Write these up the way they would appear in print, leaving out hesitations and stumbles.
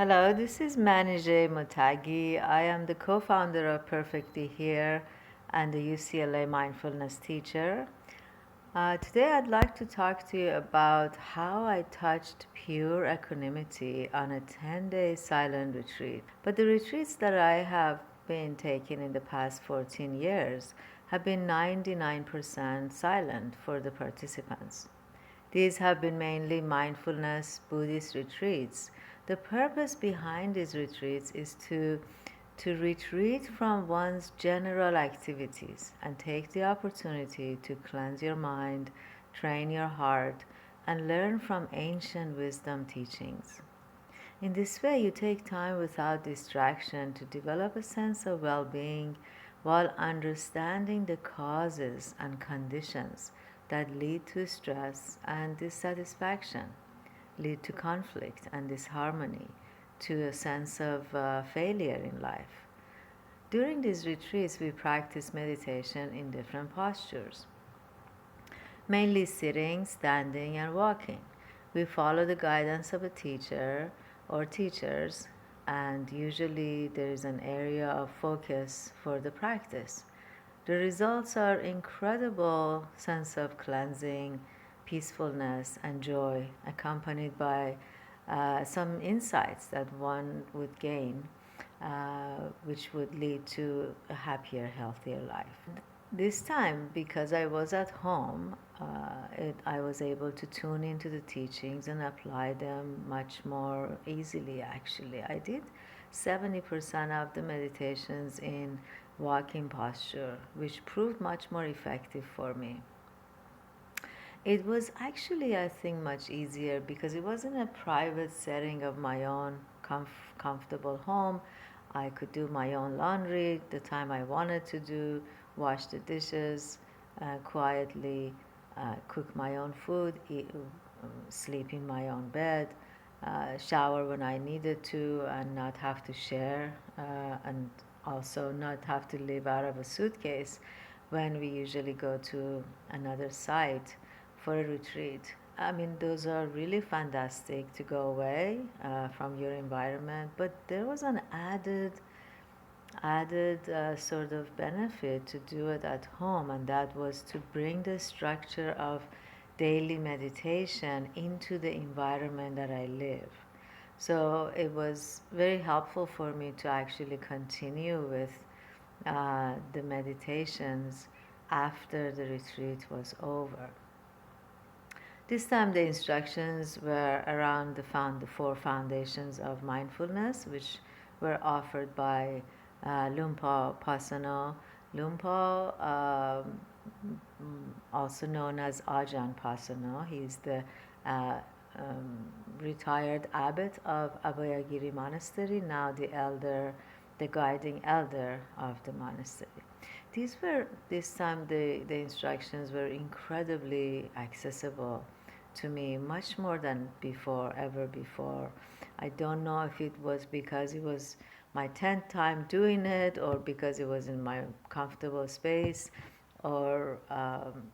Hello, this is Manijeh Motaghy. I am the co-founder of Perfectly Here and the UCLA mindfulness teacher. Today I'd like to talk to you about how I touched pure equanimity on a 10-day silent retreat. But the retreats that I have been taking in the past 14 years have been 99% silent for the participants. These have been mainly mindfulness Buddhist retreats. The purpose behind these retreats is to retreat from one's general activities and take the opportunity to cleanse your mind, train your heart, and learn from ancient wisdom teachings. In this way, you take time without distraction to develop a sense of well being while understanding the causes and conditions that lead to stress and dissatisfaction, lead to conflict and disharmony, to a sense of failure in life. During these retreats, we practice meditation in different postures, mainly sitting, standing, and walking. We follow the guidance of a teacher or teachers, and usually there is an area of focus for the practice. The results are incredible sense of cleansing, peacefulness, and joy, accompanied by some insights that one would gain, which would lead to a happier, healthier life. This time, because I was at home, I was able to tune into the teachings and apply them much more easily, actually. I did 70% of the meditations in walking posture, which proved much more effective for me. It was actually, I think, much easier because it was in a private setting of my own comfortable home. I could do my own laundry the time I wanted to do, wash the dishes quietly, cook my own food, sleep in my own bed, shower when I needed to, and not have to share, and also not have to live out of a suitcase when we usually go to another site for a retreat. I mean, those are really fantastic to go away from your environment, but there was an added sort of benefit to do it at home, and that was to bring the structure of daily meditation into the environment that I live. So it was very helpful for me to actually continue with the meditations after the retreat was over. This time, the instructions were around the four foundations of mindfulness, which were offered by Lumpa Pasano. Lumpa, also known as Ajahn Pasano, he's the uh, retired abbot of Abhayagiri Monastery, now the guiding elder of the monastery. This time the instructions were incredibly accessible to me, much more than before, ever before. I don't know if it was because it was my 10th time doing it, or because it was in my comfortable space, or um,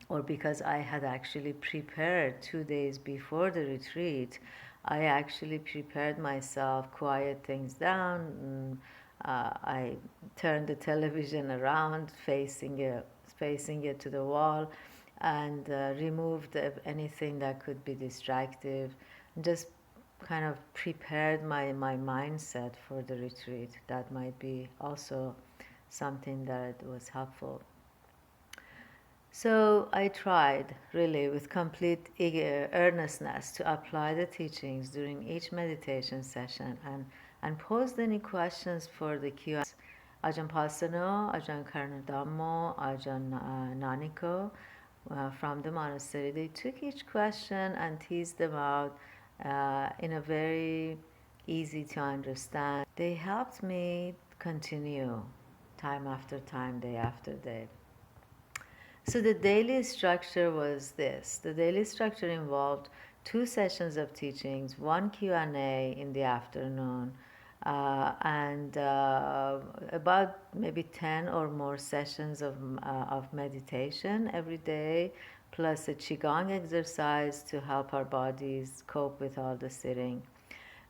or because I had actually prepared 2 days before the retreat. I actually prepared myself, quiet things down. I turned the television around, facing it to the wall, and removed anything that could be distractive. Just kind of prepared my mindset for the retreat. That might be also something that was helpful. So I tried really with complete earnestness to apply the teachings during each meditation session, and posed any questions for the Q&A. Ajahn Pasano, Ajahn Karnadammo, Ajahn Naniko from the monastery, they took each question and teased them out in a very easy to understand. They helped me continue time after time, day after day. So the daily structure was this. The daily structure involved 2 sessions of teachings, one Q&A in the afternoon, and about maybe 10 or more sessions of meditation every day, plus a qigong exercise to help our bodies cope with all the sitting.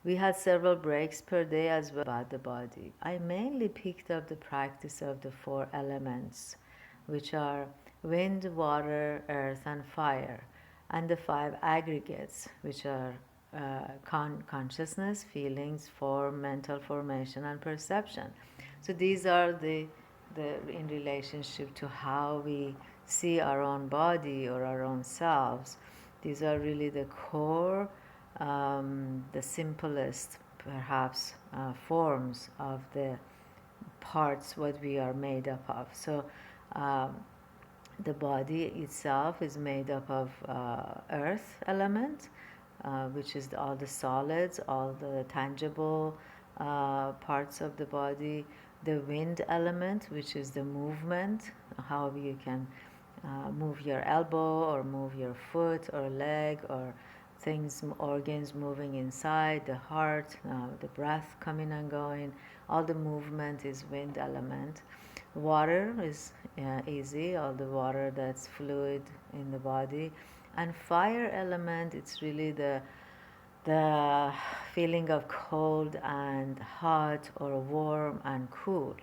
We had several breaks per day as well about the body. I mainly picked up the practice of the 4 elements, which are wind, water, earth, and fire, and the 5 aggregates, which are consciousness, feelings, form, mental formation, and perception. So these are the in relationship to how we see our own body or our own selves. These are really the core, the simplest, perhaps, forms of the parts what we are made up of. So um, the body itself is made up of earth element, which is all the solids, all the tangible parts of the body. The wind element, which is the movement, how you can move your elbow or move your foot or leg or things, organs moving inside, the heart, the breath coming and going. All the movement is wind element. Water is easy, all the water that's fluid in the body. And fire element, it's really the feeling of cold and hot or warm and cool.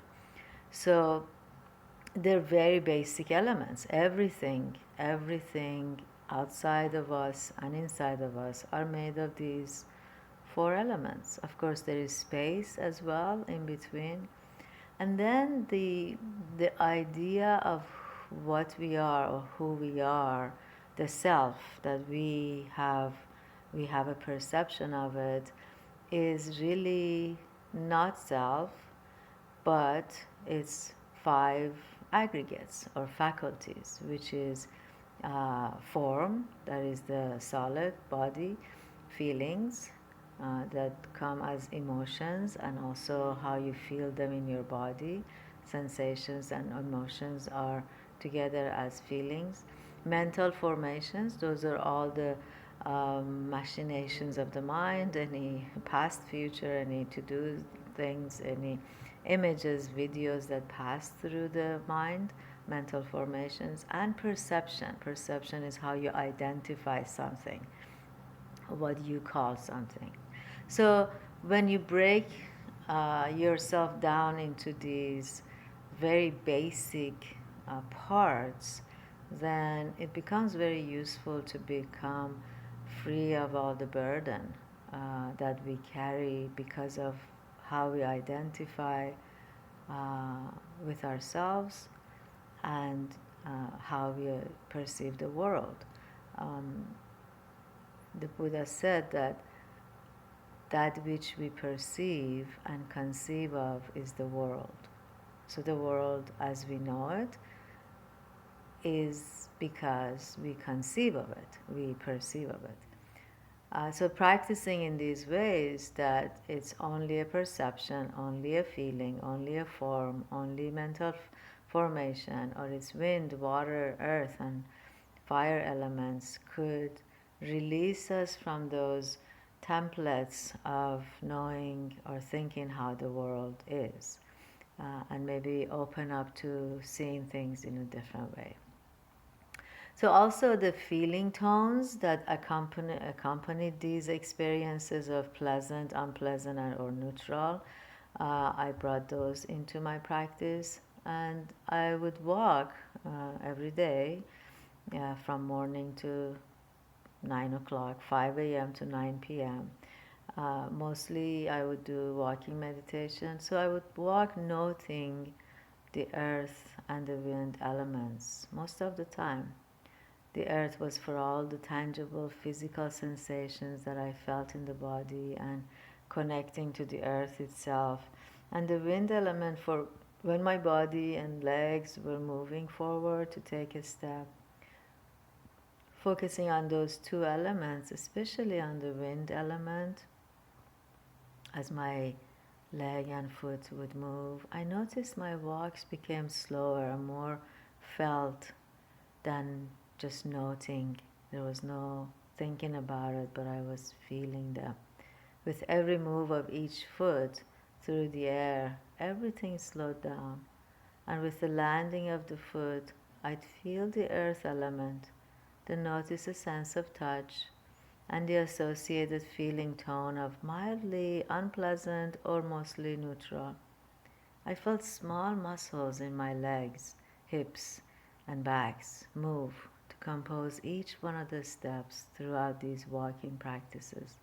So they're very basic elements. Everything outside of us and inside of us are made of these 4 elements. Of course, there is space as well in between. And then the idea of what we are or who we are, the self that we have a perception of it, is really not self, but it's 5 aggregates or faculties, which is form, that is the solid body, feelings that come as emotions, and also how you feel them in your body. Sensations and emotions are together as feelings. Mental formations, those are all the machinations of the mind, any past, future, any to do things, any images, videos that pass through the mind, mental formations. And perception. Perception is how you identify something, what you call something. So when you break yourself down into these very basic parts, then it becomes very useful to become free of all the burden that we carry because of how we identify with ourselves and how we perceive the world. Um, the Buddha said that which we perceive and conceive of is the world. So the world as we know it is because we conceive of it, we perceive of it. So practicing in these ways, that it's only a perception, only a feeling, only a form, only mental formation, or it's wind, water, earth, and fire elements, could release us from those templates of knowing or thinking how the world is, and maybe open up to seeing things in a different way. So also the feeling tones that accompanied these experiences of pleasant, unpleasant, or neutral, I brought those into my practice, and I would walk every day from morning to 9 o'clock, 5 a.m. to 9 p.m. Mostly I would do walking meditation. So I would walk noting the earth and the wind elements most of the time. The earth was for all the tangible physical sensations that I felt in the body and connecting to the earth itself. And the wind element for when my body and legs were moving forward to take a step. Focusing on those 2 elements, especially on the wind element, as my leg and foot would move, I noticed my walks became slower and more felt than just noting. There was no thinking about it, but I was feeling them. With every move of each foot through the air, everything slowed down. And with the landing of the foot, I'd feel the earth element, then notice a sense of touch, and the associated feeling tone of mildly unpleasant or mostly neutral. I felt small muscles in my legs, hips, and backs move to compose each one of the steps throughout these walking practices.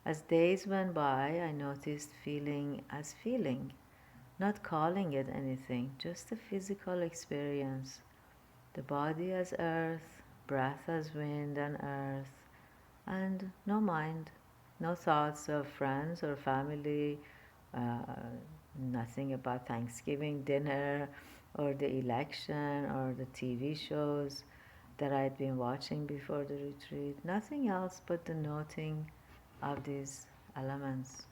As days went by, I noticed feeling as feeling, not calling it anything, just a physical experience. The body as earth, breath as wind and earth, and no mind, no thoughts of friends or family, uh, nothing about Thanksgiving dinner or the election or the TV shows that I'd been watching before the retreat. Nothing else but the noting of these elements.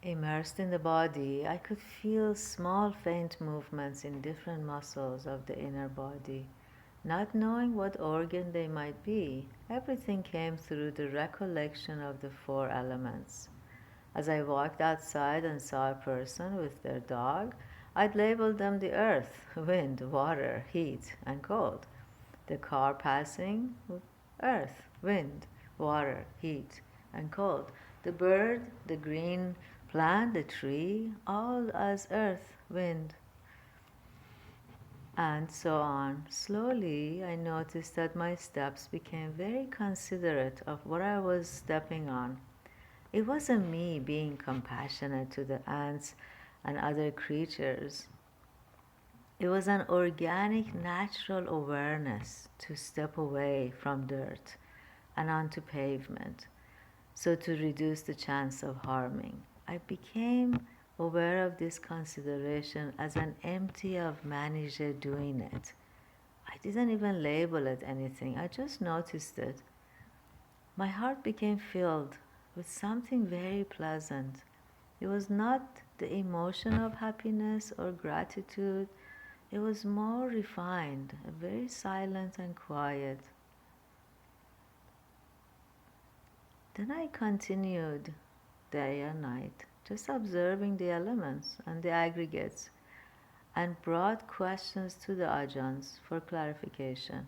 Immersed in the body, I could feel small faint movements in different muscles of the inner body. Not knowing what organ they might be, everything came through the recollection of the four elements. As I walked outside and saw a person with their dog, I'd label them the earth, wind, water, heat, and cold. The car passing, earth, wind, water, heat, and cold. The bird, the green plant, the tree, all as earth, wind, and so on. Slowly, I noticed that my steps became very considerate of what I was stepping on. It wasn't me being compassionate to the ants and other creatures. It was an organic, natural awareness to step away from dirt and onto pavement, so to reduce the chance of harming. I became aware of this consideration as an empty of Manijeh doing it. I didn't even label it anything, I just noticed it. My heart became filled with something very pleasant. It was not the emotion of happiness or gratitude, it was more refined, very silent and quiet. Then I continued day and night, just observing the elements and the aggregates, and brought questions to the ajahns for clarification.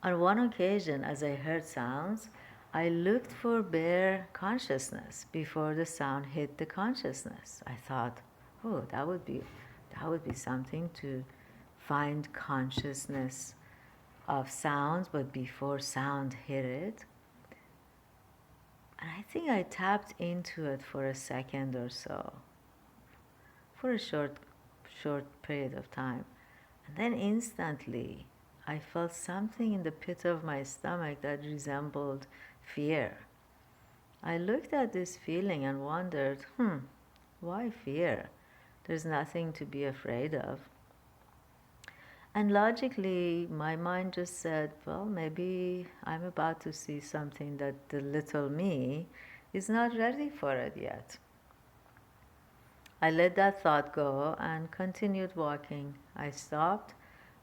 On one occasion, as I heard sounds, I looked for bare consciousness before the sound hit the consciousness. I thought, oh, that would be something to find consciousness of sounds, but before sound hit it. And I think I tapped into it for a second or so, for a short period of time. And then instantly, I felt something in the pit of my stomach that resembled fear. I looked at this feeling and wondered, why fear? There's nothing to be afraid of. And logically, my mind just said, well, maybe I'm about to see something that the little me is not ready for it yet. I let that thought go and continued walking. I stopped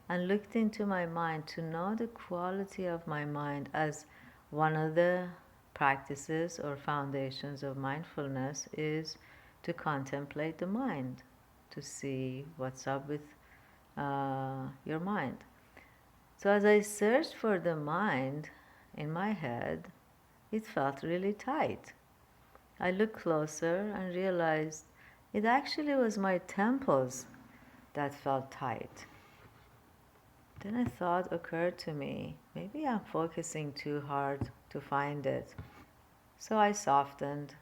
and looked into my mind to know the quality of my mind, as one of the practices or foundations of mindfulness is to contemplate the mind, to see what's up with your mind. So as I searched for the mind in my head, it felt really tight. I looked closer and realized it actually was my temples that felt tight. Then a thought occurred to me, maybe I'm focusing too hard to find it. So I softened.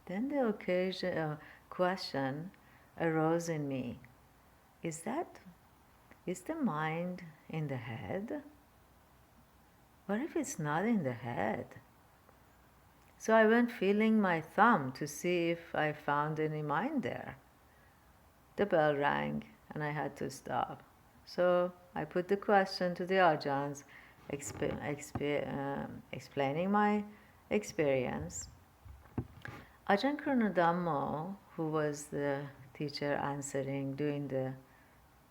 Then the question arose in me, is the mind in the head? What if it's not in the head? So I went feeling my thumb to see if I found any mind there. The bell rang and I had to stop. So I put the question to the ajahns, explaining my experience. Ajahn Karunadhammo, who was the teacher doing the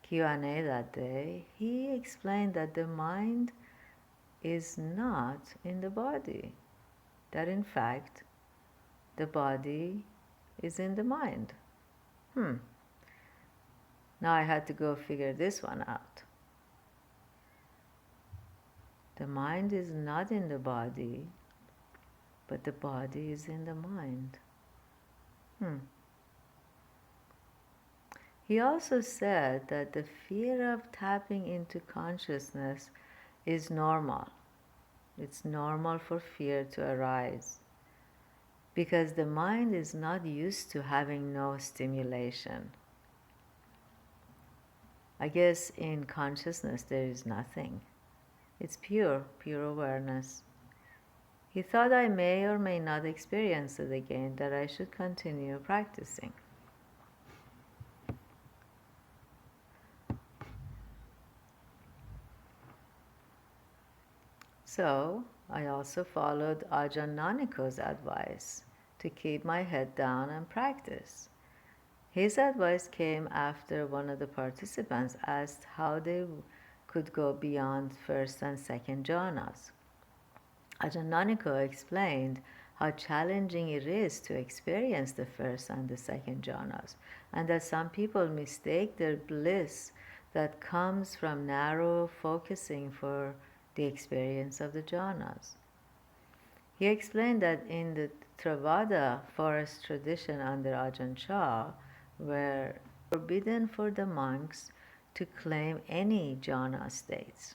Q&A that day, he explained that the mind is not in the body, that in fact the body is in the mind. Now I had to go figure this one out. The mind is not in the body, but the body is in the mind. He also said that the fear of tapping into consciousness is normal. It's normal for fear to arise because the mind is not used to having no stimulation. I guess in consciousness there is nothing. It's pure awareness. He thought I may or may not experience it again, that I should continue practicing. So I also followed Ajahn Naniko's advice to keep my head down and practice. His advice came after one of the participants asked how they could go beyond first and second jhanas. Ajahn Naniko explained how challenging it is to experience the first and the second jhanas, and that some people mistake their bliss that comes from narrow focusing for the experience of the jhanas. He explained that in the Theravada forest tradition under Ajahn Chah, were forbidden for the monks to claim any jhana states,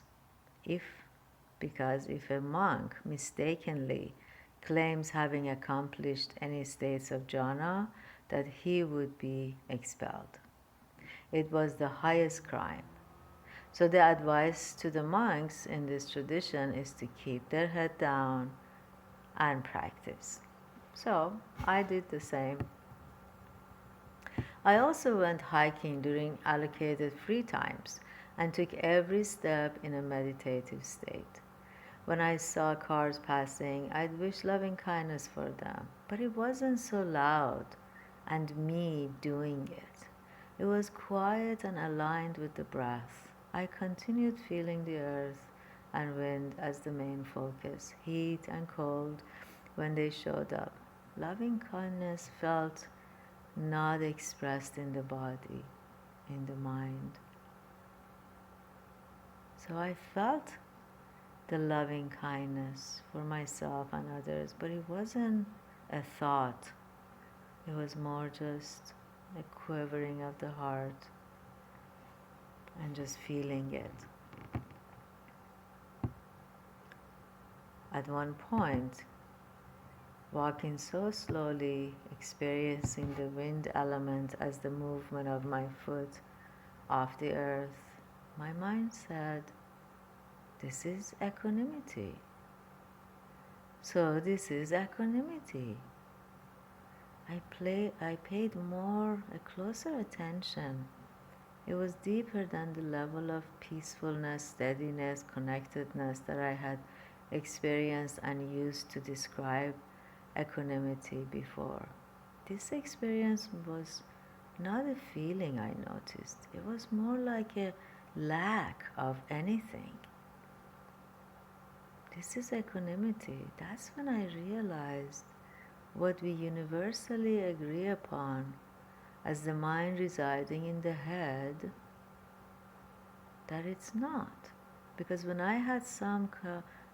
because if a monk mistakenly claims having accomplished any states of jhana, that he would be expelled. It was the highest crime. So the advice to the monks in this tradition is to keep their head down and practice. So I did the same. I also went hiking during allocated free times and took every step in a meditative state. When I saw cars passing, I'd wish loving kindness for them, but it wasn't so loud and me doing it. It was quiet and aligned with the breath. I continued feeling the earth and wind as the main focus, heat and cold when they showed up. Loving kindness felt not expressed in the body, in the mind. So I felt the loving kindness for myself and others, but it wasn't a thought. It was more just a quivering of the heart and just feeling it. At one point, walking so slowly, experiencing the wind element as the movement of my foot off the earth, my mind said, this is equanimity. So this is equanimity. I paid a closer attention. It was deeper than the level of peacefulness, steadiness, connectedness that I had experienced and used to describe equanimity before. This experience was not a feeling I noticed. It was more like a lack of anything. This is equanimity. That's when I realized what we universally agree upon as the mind residing in the head, that it's not. Because when I had some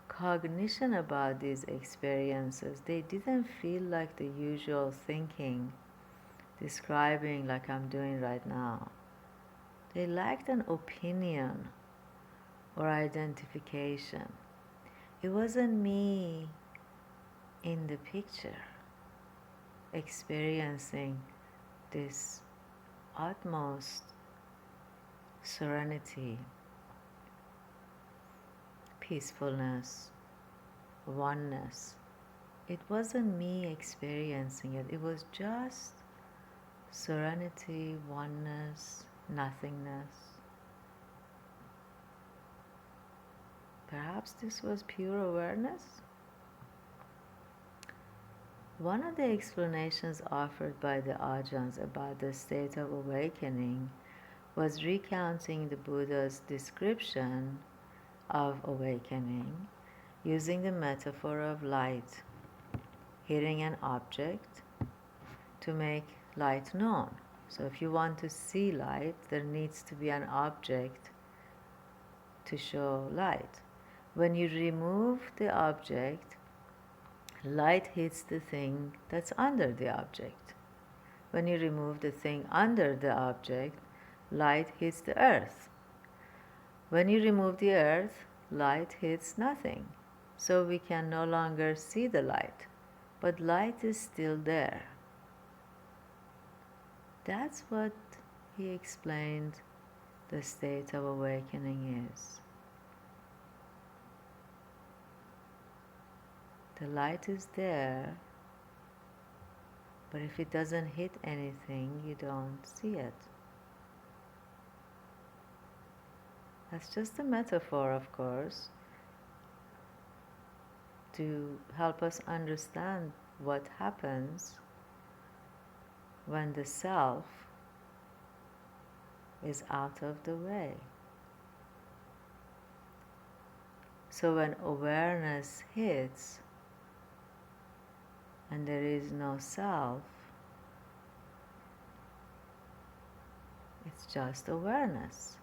cognition about these experiences, they didn't feel like the usual thinking, describing like I'm doing right now. They lacked an opinion or identification. It wasn't me in the picture experiencing this utmost serenity, peacefulness, oneness. It wasn't me experiencing it. It was just serenity, oneness, nothingness. Perhaps this was pure awareness? One of the explanations offered by the Ajahns about the state of awakening was recounting the Buddha's description of awakening using the metaphor of light, hitting an object to make light known. So if you want to see light, there needs to be an object to show light. When you remove the object, light hits the thing that's under the object. When you remove the thing under the object, light hits the earth. When you remove the earth, light hits nothing. So we can no longer see the light, but light is still there. That's what he explained the state of awakening is. The light is there, but if it doesn't hit anything, you don't see it. That's just a metaphor, of course, to help us understand what happens when the self is out of the way. So when awareness hits and there is no self, it's just awareness.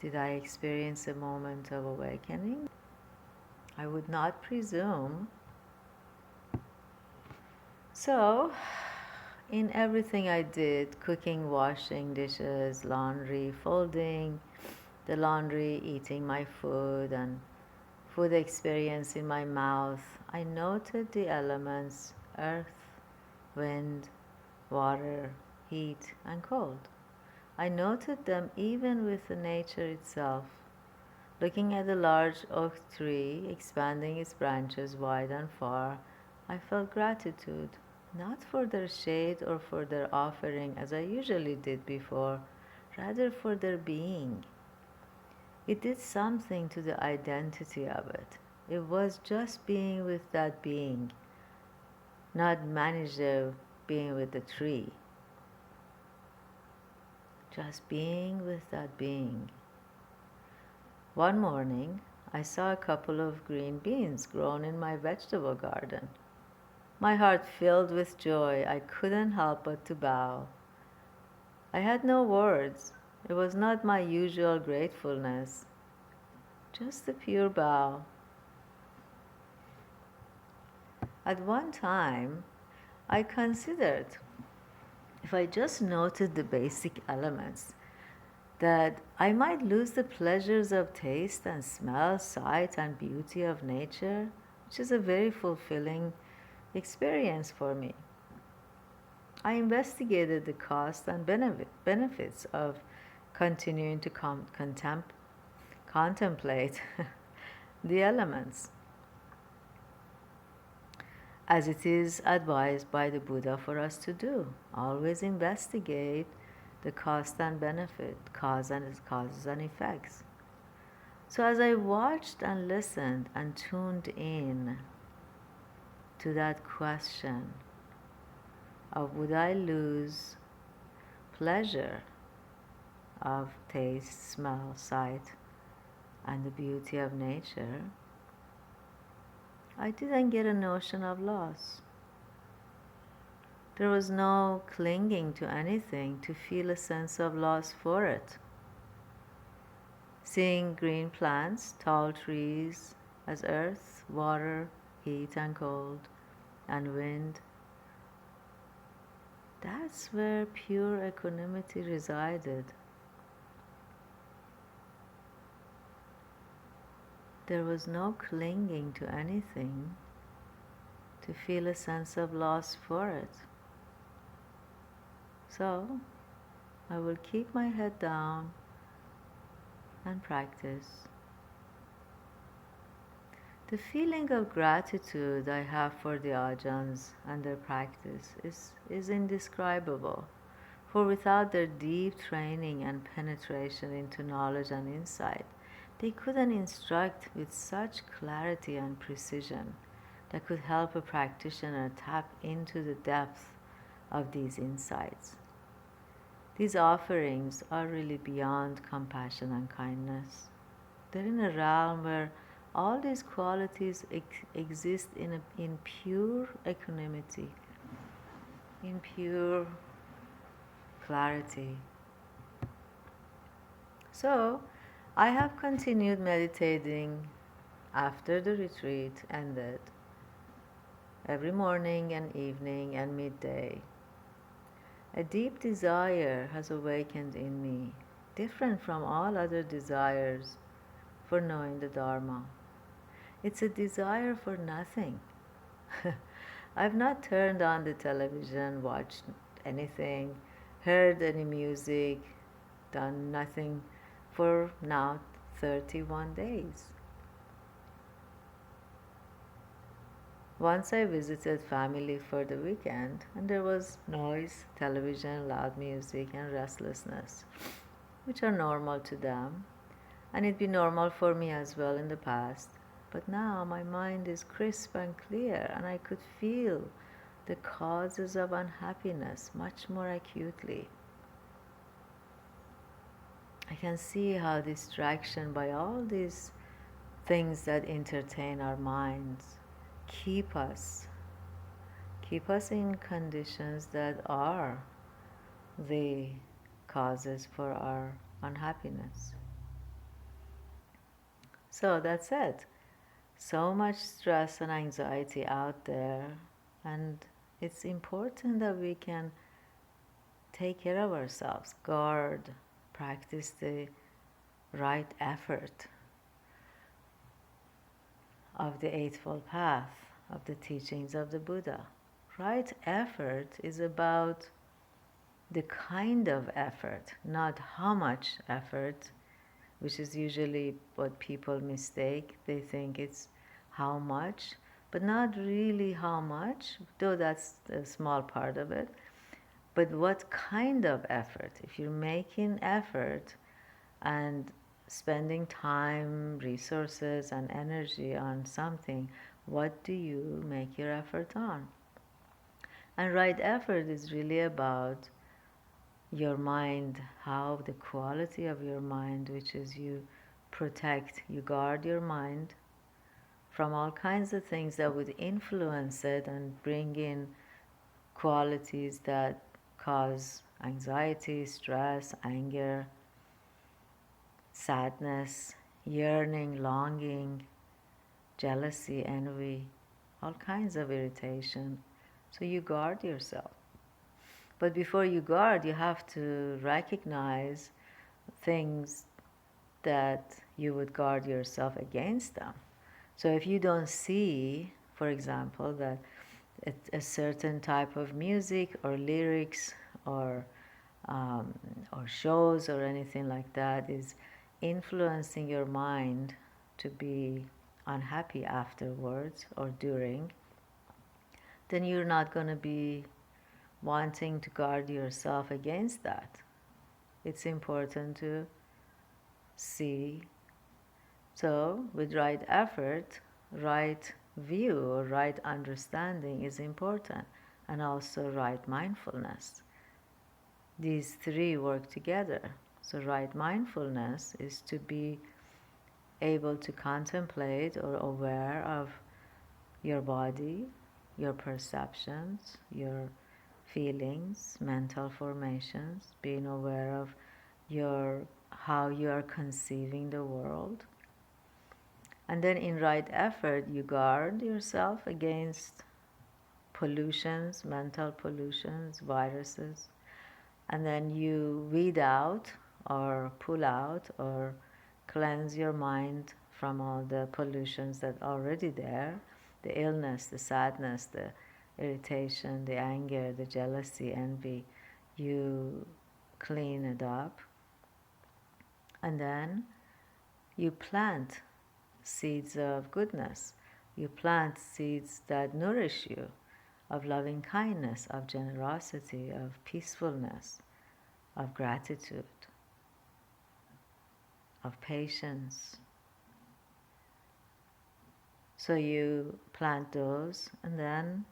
Did I experience a moment of awakening? I would not presume. So, in everything I did, cooking, washing dishes, laundry, folding the laundry, eating my food, and food experience in my mouth, I noted the elements earth, wind, water, heat, and cold. I noted them even with the nature itself. Looking at the large oak tree, expanding its branches wide and far, I felt gratitude, not for their shade or for their offering as I usually did before, rather for their being. It did something to the identity of it. It was just being with that being, not Manijeh being with the tree. Just being with that being. One morning, I saw a couple of green beans grown in my vegetable garden. My heart filled with joy. I couldn't help but to bow. I had no words. It was not my usual gratefulness, just a pure bow. At one time, I considered if I just noted the basic elements, that I might lose the pleasures of taste and smell, sight and beauty of nature, which is a very fulfilling experience for me. I investigated the cost and benefits of continuing to contemplate the elements, as it is advised by the Buddha for us to do. Always investigate the cost and benefit, causes and effects. So as I watched and listened and tuned in to that question of would I lose pleasure of taste, smell, sight, and the beauty of nature, I didn't get a notion of loss. There was no clinging to anything to feel a sense of loss for it. Seeing green plants, tall trees as earth, water, heat and cold, and wind, that's where pure equanimity resided. There was no clinging to anything to feel a sense of loss for it. So, I will keep my head down and practice. The feeling of gratitude I have for the Ajahns and their practice is indescribable, for without their deep training and penetration into knowledge and insight, they couldn't instruct with such clarity and precision that could help a practitioner tap into the depth of these insights. These offerings are really beyond compassion and kindness. They're in a realm where All these qualities exist in pure equanimity, in pure clarity. So, I have continued meditating after the retreat ended, every morning and evening and midday. A deep desire has awakened in me, different from all other desires for knowing the Dharma. It's a desire for nothing. I've not turned on the television, watched anything, heard any music, done nothing for now 31 days. Once I visited family for the weekend, and there was noise, television, loud music, and restlessness, which are normal to them, and it'd be normal for me as well in the past. But now my mind is crisp and clear, and I could feel the causes of unhappiness much more acutely. I can see how distraction by all these things that entertain our minds keep us in conditions that are the causes for our unhappiness. So that's it. So much stress and anxiety out there, and it's important that we can take care of ourselves, guard, practice the right effort of the Eightfold Path, of the teachings of the Buddha. Right effort is about the kind of effort, not how much effort, which is usually what people mistake. They think it's how much, but not really how much, though that's a small part of it. But what kind of effort? If you're making effort and spending time, resources, and energy on something, what do you make your effort on? And right effort is really about your mind, how the quality of your mind, which is you protect, you guard your mind from all kinds of things that would influence it and bring in qualities that cause anxiety, stress, anger, sadness, yearning, longing, jealousy, envy, all kinds of irritation. So you guard yourself. But before you guard, you have to recognize things that you would guard yourself against them. So if you don't see, for example, that a certain type of music or lyrics or shows or anything like that is influencing your mind to be unhappy afterwards or during, then you're not going to be wanting to guard yourself against that. It's important to see. So, with right effort, right view or right understanding is important, and also right mindfulness. These three work together. So, right mindfulness is to be able to contemplate or aware of your body, your perceptions, your feelings, mental formations, being aware of how you are conceiving the world. And then in right effort, you guard yourself against pollutions, mental pollutions, viruses, and then you weed out or pull out or cleanse your mind from all the pollutions that are already there, the illness, the sadness, the irritation, the anger, the jealousy, envy. You clean it up, and then you plant seeds of goodness. You plant seeds that nourish you, of loving kindness, of generosity, of peacefulness, of gratitude, of patience. So you plant those, and then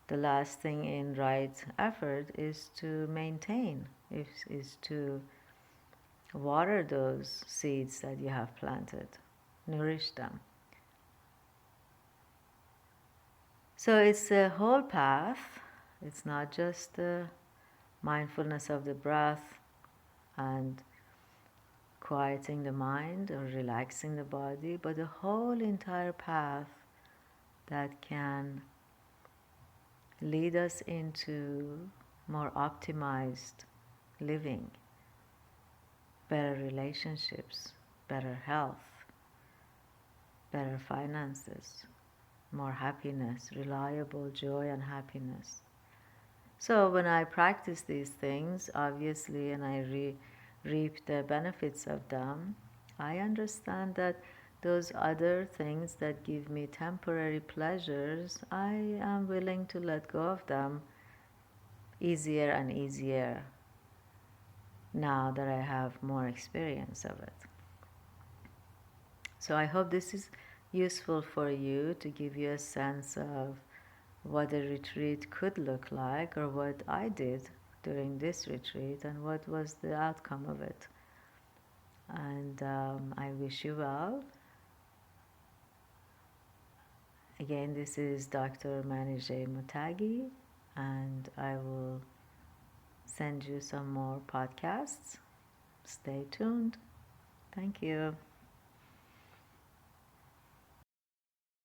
the last thing in right effort is to maintain, is to water those seeds that you have planted. nourish them. So it's a whole path. It's not just the mindfulness of the breath and quieting the mind or relaxing the body, but the whole entire path that can lead us into more optimized living, better relationships, better health, better finances, more happiness, reliable joy and happiness. So when I practice these things, obviously, and I reap the benefits of them, I understand that those other things that give me temporary pleasures, I am willing to let go of them easier and easier now that I have more experience of it. So I hope this is useful for you to give you a sense of what a retreat could look like, or what I did during this retreat and what was the outcome of it. And I wish you well. Again, this is Dr. Manijeh Motaghy, and I will send you some more podcasts. Stay tuned. Thank you.